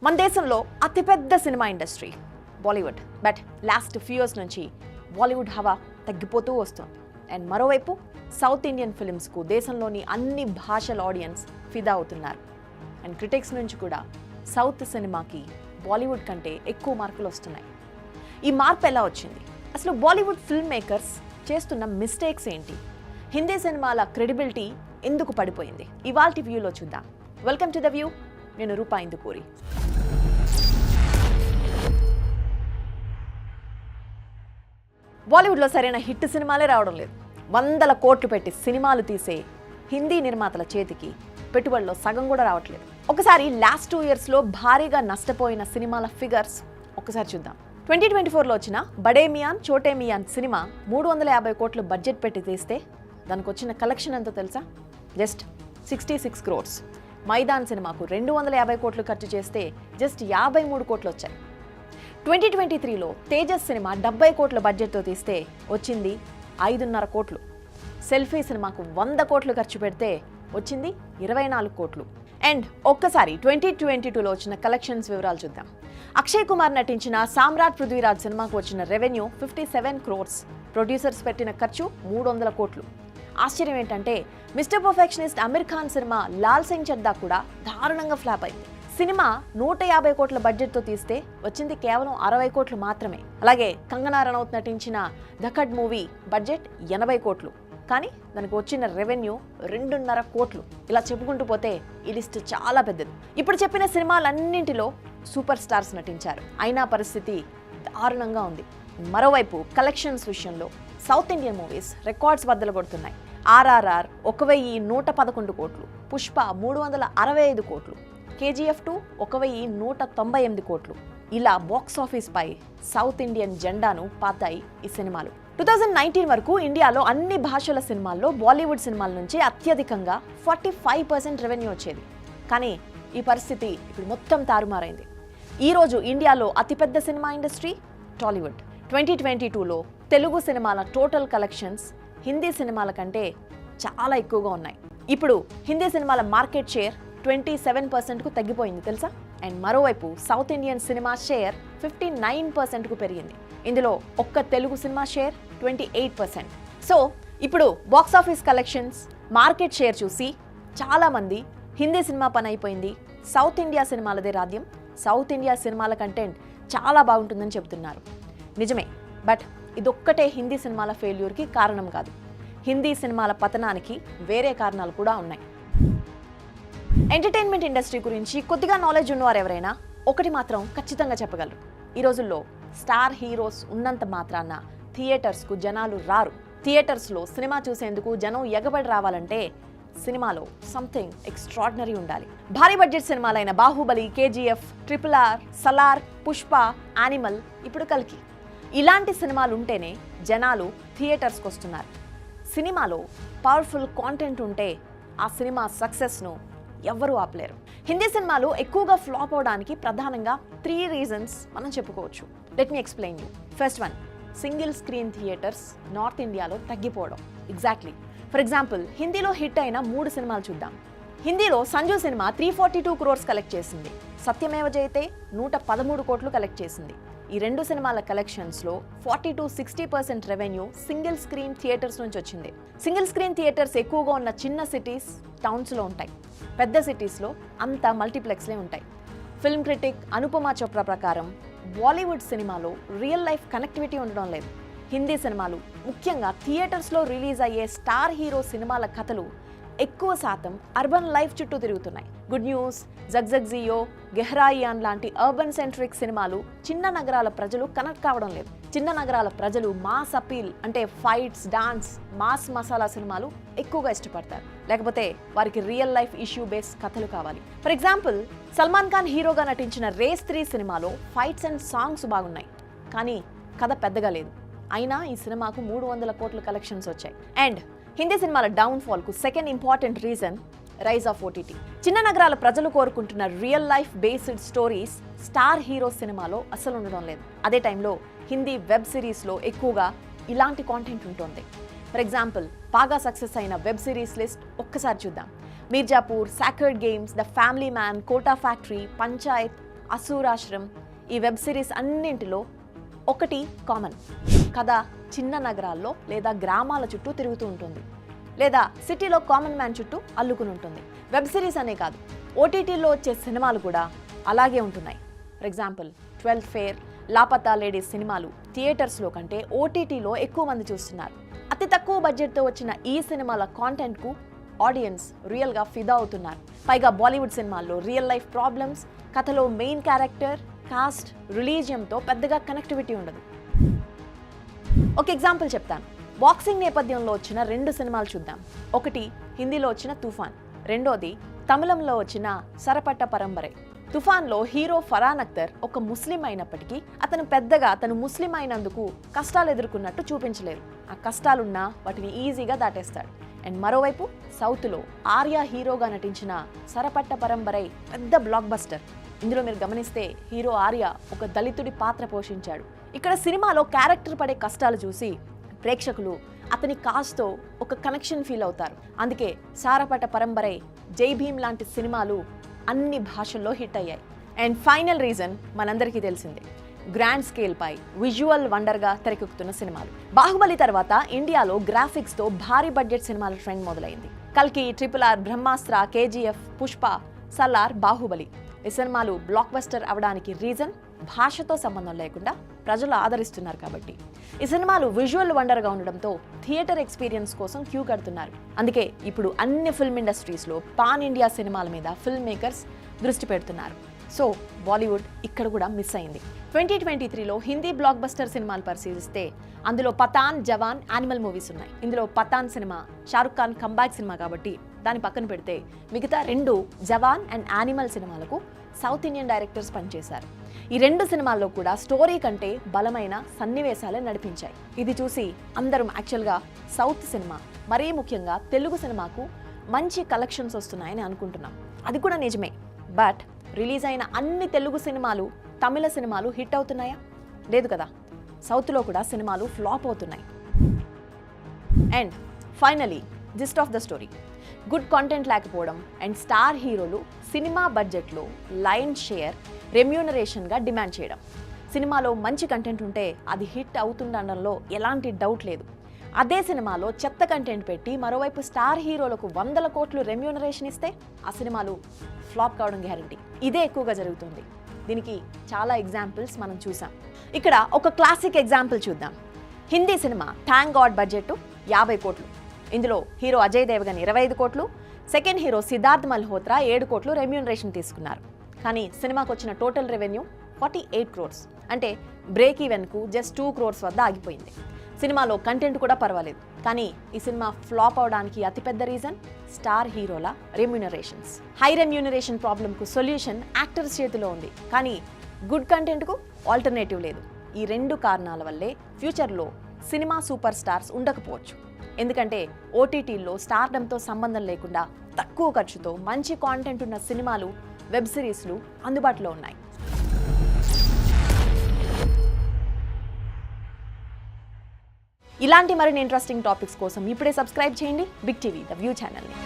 మన దేశంలో అతిపెద్ద cinema industry Bollywood. But last few years నుంచి బాలీవుడ్ హవా తగ్గిపోతూ వస్తుంది. అండ్ మరోవైపు సౌత్ ఇండియన్ ఫిల్మ్స్కు దేశంలోని అన్ని భాషల ఆడియన్స్ ఫిదా అవుతున్నారు. అండ్ క్రిటిక్స్ నుంచి కూడా సౌత్ సినిమాకి బాలీవుడ్ కంటే ఎక్కువ మార్కులు వస్తున్నాయి. ఈ మార్పు ఎలా వచ్చింది? అసలు బాలీవుడ్ ఫిల్మ్ మేకర్స్ చేస్తున్న మిస్టేక్స్ ఏంటి? హిందీ సినిమాల క్రెడిబిలిటీ ఎందుకు పడిపోయింది? ఇవాల్టి వ్యూలో చూద్దాం. Welcome to the view. నేను రూపా ఇందుకూరి. బాలీవుడ్లో సరైన హిట్ సినిమాలే రావడం లేదు. వందల కోట్లు పెట్టి సినిమాలు తీసే హిందీ నిర్మాతల చేతికి పెట్టుబడిలో సగం కూడా రావట్లేదు. ఒకసారి లాస్ట్ 2 yearsలో భారీగా నష్టపోయిన సినిమాల ఫిగర్స్ ఒకసారి చూద్దాం. 2024లో వచ్చిన బడే మియాన్ చోటే మియాన్ సినిమా 350 కోట్లు బడ్జెట్ పెట్టి తీస్తే దానికి వచ్చిన కలెక్షన్ ఎంతో తెలుసా? Just 66 crores. మైదాన్ సినిమాకు 250 కోట్లు ఖర్చు చేస్తే జస్ట్ 53 కోట్లు వచ్చాయి. 2023లో తేజస్ సినిమా 70 కోట్ల బడ్జెట్తో తీస్తే వచ్చింది 5.5 కోట్లు. సెల్ఫీ సినిమాకు 100 కోట్లు ఖర్చు పెడితే వచ్చింది 24 కోట్లు. అండ్ ఒక్కసారి 2022లో వచ్చిన కలెక్షన్స్ వివరాలు చూద్దాం. అక్షయ్ కుమార్ నటించిన సామ్రాట్ పృథ్వీరాజ్ సినిమాకు వచ్చిన రెవెన్యూ 57 crores. ప్రొడ్యూసర్స్ పెట్టిన ఖర్చు 300 కోట్లు. ఆశ్చర్యం ఏంటంటే mister perfectionist Aamir Khan cinema Laal Singh Chaddha కూడా దారుణంగా ఫ్లాప్ అయింది. సినిమా 150 కోట్ల బడ్జెట్తో తీస్తే వచ్చింది కేవలం 60 కోట్లు మాత్రమే. అలాగే కంగనా రనౌత్ నటించిన ధకడ్ మూవీ బడ్జెట్ 80 కోట్లు, కానీ దానికి వచ్చిన రెవెన్యూ 2.5 కోట్లు. ఇలా చెప్పుకుంటూ పోతే ఈ లిస్ట్ చాలా పెద్దది. ఇప్పుడు చెప్పిన సినిమాలన్నింటిలో సూపర్ స్టార్స్ నటించారు, అయినా పరిస్థితి దారుణంగా ఉంది. మరోవైపు కలెక్షన్స్ విషయంలో సౌత్ ఇండియన్ మూవీస్ రికార్డ్స్ బద్దలు కొడుతున్నాయి. RRR 1111 కోట్లు, పుష్ప 365 కోట్లు, KGF 2 1198 కోట్లు. ఇలా బాక్స్ ఆఫీస్ పై సౌత్ ఇండియన్ జెండాను పాతాయి ఈ సినిమాలు. 2019 వరకు ఇండియాలో అన్ని భాషల సినిమాల్లో బాలీవుడ్ సినిమాల నుంచి అత్యధికంగా 45% రెవెన్యూ వచ్చేది. కానీ ఈ పరిస్థితి ఇప్పుడు మొత్తం తారుమారైంది. ఈరోజు ఇండియాలో అతిపెద్ద సినిమా ఇండస్ట్రీ టాలీవుడ్. 2022లో తెలుగు సినిమాల టోటల్ కలెక్షన్స్ హిందీ సినిమాల కంటే చాలా ఎక్కువగా ఉన్నాయి. ఇప్పుడు హిందీ సినిమాల మార్కెట్ షేర్ 27%కు తగ్గిపోయింది తెలుసా? అండ్ మరోవైపు సౌత్ ఇండియన్ సినిమా షేర్ 59%కు పెరిగింది. ఇందులో ఒక్క తెలుగు సినిమా షేర్ 28%. సో ఇప్పుడు box office collections, market share చూసి చాలామంది హిందీ సినిమా పని అయిపోయింది, సౌత్ ఇండియా సినిమాలదే రాజ్యం, సౌత్ ఇండియా సినిమాల కంటెంట్ చాలా బాగుంటుందని చెప్తున్నారు. నిజమే, బట్ ఇదొక్కటే హిందీ సినిమాల ఫెయిల్యూర్కి కారణం కాదు. హిందీ సినిమాల పతనానికి వేరే కారణాలు కూడా ఉన్నాయి. ఎంటర్టైన్మెంట్ ఇండస్ట్రీ గురించి కొద్దిగా నాలెడ్జ్ ఉన్నవారు ఎవరైనా ఒకటి మాత్రం ఖచ్చితంగా చెప్పగలరు: ఈ రోజుల్లో స్టార్ హీరోస్ ఉన్నంత మాత్రాన థియేటర్స్కు జనాలు రారు. థియేటర్స్లో సినిమా చూసేందుకు జనం ఎగబడి రావాలంటే సినిమాలో సంథింగ్ ఎక్స్ట్రాడినరీ ఉండాలి. భారీ బడ్జెట్ సినిమాలైన Baahubali, KGF, RRR, Salaar, Pushpa, Animal, ఇప్పుడు కల్కి, ఇలాంటి సినిమాలు ఉంటేనే జనాలు థియేటర్స్కి వస్తున్నారు. సినిమాలో పవర్ఫుల్ కాంటెంట్ ఉంటే ఆ సినిమా సక్సెస్ను ఎవ్వరూ ఆపలేరు. హిందీ సినిమాలు ఎక్కువగా ఫ్లాప్ అవడానికి ప్రధానంగా 3 reasons మనం చెప్పుకోవచ్చు. Let me explain you. First one, single screen theatres north ఇండియాలో తగ్గిపోవడం. ఎగ్జాక్ట్లీ. ఫర్ ఎగ్జాంపుల్, హిందీలో హిట్ అయిన 3 సినిమాలు చూద్దాం. హిందీలో సంజు సినిమా 342 crores కలెక్ట్ చేసింది. సత్యమేవ జయతే 113 కోట్లు కలెక్ట్ చేసింది. ఈ 2 సినిమాల కలెక్షన్స్లో 40-60% రెవెన్యూ సింగిల్ స్క్రీన్ థియేటర్స్ నుంచి వచ్చింది. సింగిల్ స్క్రీన్ థియేటర్స్ ఎక్కువగా ఉన్న చిన్న సిటీస్, టౌన్స్లో ఉంటాయి. పెద్ద సిటీస్లో అంతా మల్టీప్లెక్స్లే ఉంటాయి. ఫిల్మ్ క్రిటిక్ అనుపమా చోప్రా ప్రకారం బాలీవుడ్ సినిమాలో రియల్ లైఫ్ కనెక్టివిటీ ఉండడం లేదు. హిందీ సినిమాలు, ముఖ్యంగా థియేటర్స్లో రిలీజ్ అయ్యే స్టార్ హీరో సినిమాల కథలు ఎక్కువ శాతం అర్బన్ లైఫ్ చుట్టూ తిరుగుతున్నాయి. గుడ్ న్యూస్, జగ్జగ్ జియో, గెహ్రాయియాన్ లాంటి అర్బన్ సెంట్రిక్ సినిమాలు చిన్న నగరాల ప్రజలు కనెక్ట్ కావడం లేదు. చిన్న నగరాల ప్రజలు మాస్ అపీల్ అంటే ఫైట్స్, డాన్స్, మాస్ మసాలా సినిమాలు ఎక్కువగా ఇష్టపడతారు. లేకపోతే వారికి రియల్ లైఫ్ ఇష్యూ బేస్డ్ కథలు కావాలి. ఫర్ ఎగ్జాంపుల్, సల్మాన్ ఖాన్ హీరోగా నటించిన రేస్ 3 సినిమాలో ఫైట్స్ అండ్ సాంగ్స్ బాగున్నాయి, కానీ కథ పెద్దగా లేదు. అయినా ఈ సినిమాకు 300 కోట్ల కలెక్షన్స్ వచ్చాయి. అండ్ హిందీ సినిమాల డౌన్ఫాల్కు second important reason rise of OTT. చిన్న నగరాల ప్రజలు కోరుకుంటున్న real life based stories star hero సినిమాలో అసలు ఉండడం లేదు. అదే టైంలో హిందీ వెబ్ సిరీస్లో ఎక్కువగా ఇలాంటి కాంటెంట్ ఉంటుంది. ఫర్ ఎగ్జాంపుల్, బాగా సక్సెస్ అయిన వెబ్ సిరీస్ లిస్ట్ ఒక్కసారి చూద్దాం. Mirzapur, Sacred Games, the Family Man, Kota Factory, Panchayat, అసూరాశ్రమ్ ఈ వెబ్ సిరీస్ అన్నింటిలో ఒకటి కామన్. కథ చిన్న నగరాల్లో లేదా గ్రామాల చుట్టూ తిరుగుతూ ఉంటుంది, లేదా సిటీలో కామన్ మ్యాన్ చుట్టూ అల్లుకుని ఉంటుంది. వెబ్ సిరీస్ అనే కాదు, ఓటీటీలో వచ్చే సినిమాలు కూడా అలాగే ఉంటున్నాయి. For example 12th fair, Laapataa ladies సినిమాలు థియేటర్స్లో కంటే ఓటీటీలో ఎక్కువ మంది చూస్తున్నారు. అతి తక్కువ బడ్జెట్తో వచ్చిన ఈ సినిమాల కాంటెంట్కు ఆడియన్స్ రియల్గా ఫిదా అవుతున్నారు. పైగా బాలీవుడ్ సినిమాల్లో రియల్ లైఫ్ ప్రాబ్లమ్స్, కథలో మెయిన్ క్యారెక్టర్, కాస్ట్, రిలీజియంతో పెద్దగా కనెక్టివిటీ ఉండదు. ఒక ఎగ్జాంపుల్ చెప్తాను. బాక్సింగ్ నేపథ్యంలో వచ్చిన 2 సినిమాలు చూద్దాం. ఒకటి హిందీలో వచ్చిన తుఫాన్, రెండోది తమిళంలో వచ్చిన సరపట్ట పరంబరే. తుఫాన్లో హీరో ఫరాన్ అఖ్తర్ ఒక ముస్లిం అయినప్పటికీ అతను పెద్దగా తను ముస్లిం అయినందుకు కష్టాలు ఎదుర్కొన్నట్టు చూపించలేరు. ఆ కష్టాలున్నా వాటిని ఈజీగా దాటేస్తాడు. అండ్ మరోవైపు సౌత్లో ఆర్యా హీరోగా నటించిన సరపట్ట పరంబరై పెద్ద బ్లాక్ బస్టర్. ఇందులో మీరు గమనిస్తే హీరో ఆర్య ఒక దళితుడి పాత్ర పోషించాడు. ఇక్కడ సినిమాలో క్యారెక్టర్ పడే కష్టాలు చూసి ప్రేక్షకులు అతని కాస్తో ఒక కనెక్షన్ ఫీల్ అవుతారు. అందుకే సారపట పరంబరై, జై భీమ్ లాంటి సినిమాలు అన్ని భాషల్లో హిట్ అయ్యాయి. అండ్ ఫైనల్ రీజన్ మనందరికీ తెలిసిందే, గ్రాండ్ స్కేల్ పై విజువల్ వండర్గా తెరకెక్కుతున్న సినిమాలు. బాహుబలి తర్వాత ఇండియాలో గ్రాఫిక్స్తో భారీ బడ్జెట్ సినిమాల ట్రెండ్ మొదలైంది. కల్కి, RRR, బ్రహ్మాస్త్ర, KGF, పుష్ప, సలార్, బాహుబలి ఈ సినిమాలు బ్లాక్ బస్టర్ అవడానికి రీజన్ భాషతో సంబంధం లేకుండా ప్రజలు ఆదరిస్తున్నారు కాబట్టి. ఈ సినిమాలు విజువల్ వండర్గా ఉండడంతో థియేటర్ ఎక్స్పీరియన్స్ కోసం క్యూ కడుతున్నారు. అందుకే ఇప్పుడు అన్ని ఫిల్మ్ ఇండస్ట్రీస్లో పాన్ ఇండియా సినిమాల మీద ఫిల్మ్ మేకర్స్ దృష్టి పెడుతున్నారు. సో బాలీవుడ్ ఇక్కడ కూడా మిస్ అయింది. 2023లో హిందీ బ్లాక్ బస్టర్ సినిమాలు పరిశీలిస్తే అందులో పఠాన్, జవాన్, యానిమల్ మూవీస్ ఉన్నాయి. ఇందులో Pathaan cinema Shahrukh Khan comeback cinema కాబట్టి దాన్ని పక్కన పెడితే మిగతా 2 జవాన్ అండ్ యానిమల్ సినిమాలకు సౌత్ ఇండియన్ డైరెక్టర్స్ పనిచేశారు. ఈ 2 సినిమాల్లో కూడా స్టోరీ కంటే బలమైన సన్నివేశాలే నడిపించాయి. ఇది చూసి అందరం యాక్చువల్గా సౌత్ సినిమా, మరీ ముఖ్యంగా తెలుగు సినిమాకు మంచి కలెక్షన్స్ వస్తున్నాయని అనుకుంటున్నాం. అది కూడా నిజమే. బట్ రిలీజ్ అయిన అన్ని తెలుగు సినిమాలు తమిళ సినిమాలు హిట్ అవుతున్నాయా? లేదు కదా. సౌత్లో కూడా సినిమాలు ఫ్లాప్ అవుతున్నాయి. And finally gist of the story, good content లేకపోవడం అండ్ స్టార్ హీరోలు సినిమా బడ్జెట్లో లైన్ షేర్ రెమ్యూనరేషన్గా డిమాండ్ చేయడం. సినిమాలో మంచి కంటెంట్ ఉంటే అది హిట్ అవుతుండడంలో ఎలాంటి డౌట్ లేదు. అదే సినిమాలో చెత్త కంటెంట్ పెట్టి మరోవైపు స్టార్ హీరోలకు 100 కోట్లు రెమ్యూనరేషన్ ఇస్తే ఆ సినిమాలు ఫ్లాప్ కావడం గ్యారంటీ. ఇదే ఎక్కువగా జరుగుతుంది. దీనికి చాలా ఎగ్జాంపుల్స్ మనం చూసాం. ఇక్కడ ఒక క్లాసిక్ ఎగ్జాంపుల్ చూద్దాం. Hindi cinema thank God budget 50 కోట్లు. ఇందులో హీరో అజయ్ దేవగన్ 25 కోట్లు, సెకండ్ హీరో సిద్ధార్థ్ మల్హోత్రా 7 కోట్లు రెమ్యూనరేషన్ తీసుకున్నారు. కానీ సినిమాకు వచ్చిన టోటల్ రెవెన్యూ 48 crores. అంటే బ్రేక్ ఈవెన్కు జస్ట్ 2 crores వద్ద ఆగిపోయింది. సినిమాలో కంటెంట్ కూడా పర్వాలేదు, కానీ ఈ సినిమా ఫ్లాప్ అవడానికి అతిపెద్ద రీజన్ స్టార్ హీరోల రెమ్యూనరేషన్స్. హై రెమ్యూనరేషన్ ప్రాబ్లంకు సొల్యూషన్ యాక్టర్స్ చేతిలో ఉంది, కానీ గుడ్ కంటెంట్కు ఆల్టర్నేటివ్ లేదు. ఈ 2 కారణాల వల్లే ఫ్యూచర్లో సినిమా సూపర్ స్టార్స్ ఉండకపోవచ్చు. ఎందుకంటే ఓటీటీల్లో స్టార్డంతో సంబంధం లేకుండా తక్కువ ఖర్చుతో మంచి కాంటెంట్ ఉన్న సినిమాలు, వెబ్ సిరీస్లు అందుబాటులో ఉన్నాయి. ఇలాంటి మరిన్ని ఇంట్రెస్టింగ్ టాపిక్స్ కోసం ఇప్పుడే సబ్స్క్రైబ్ చేయండి బిగ్ టీవీ ద వ్యూ ఛానల్ని.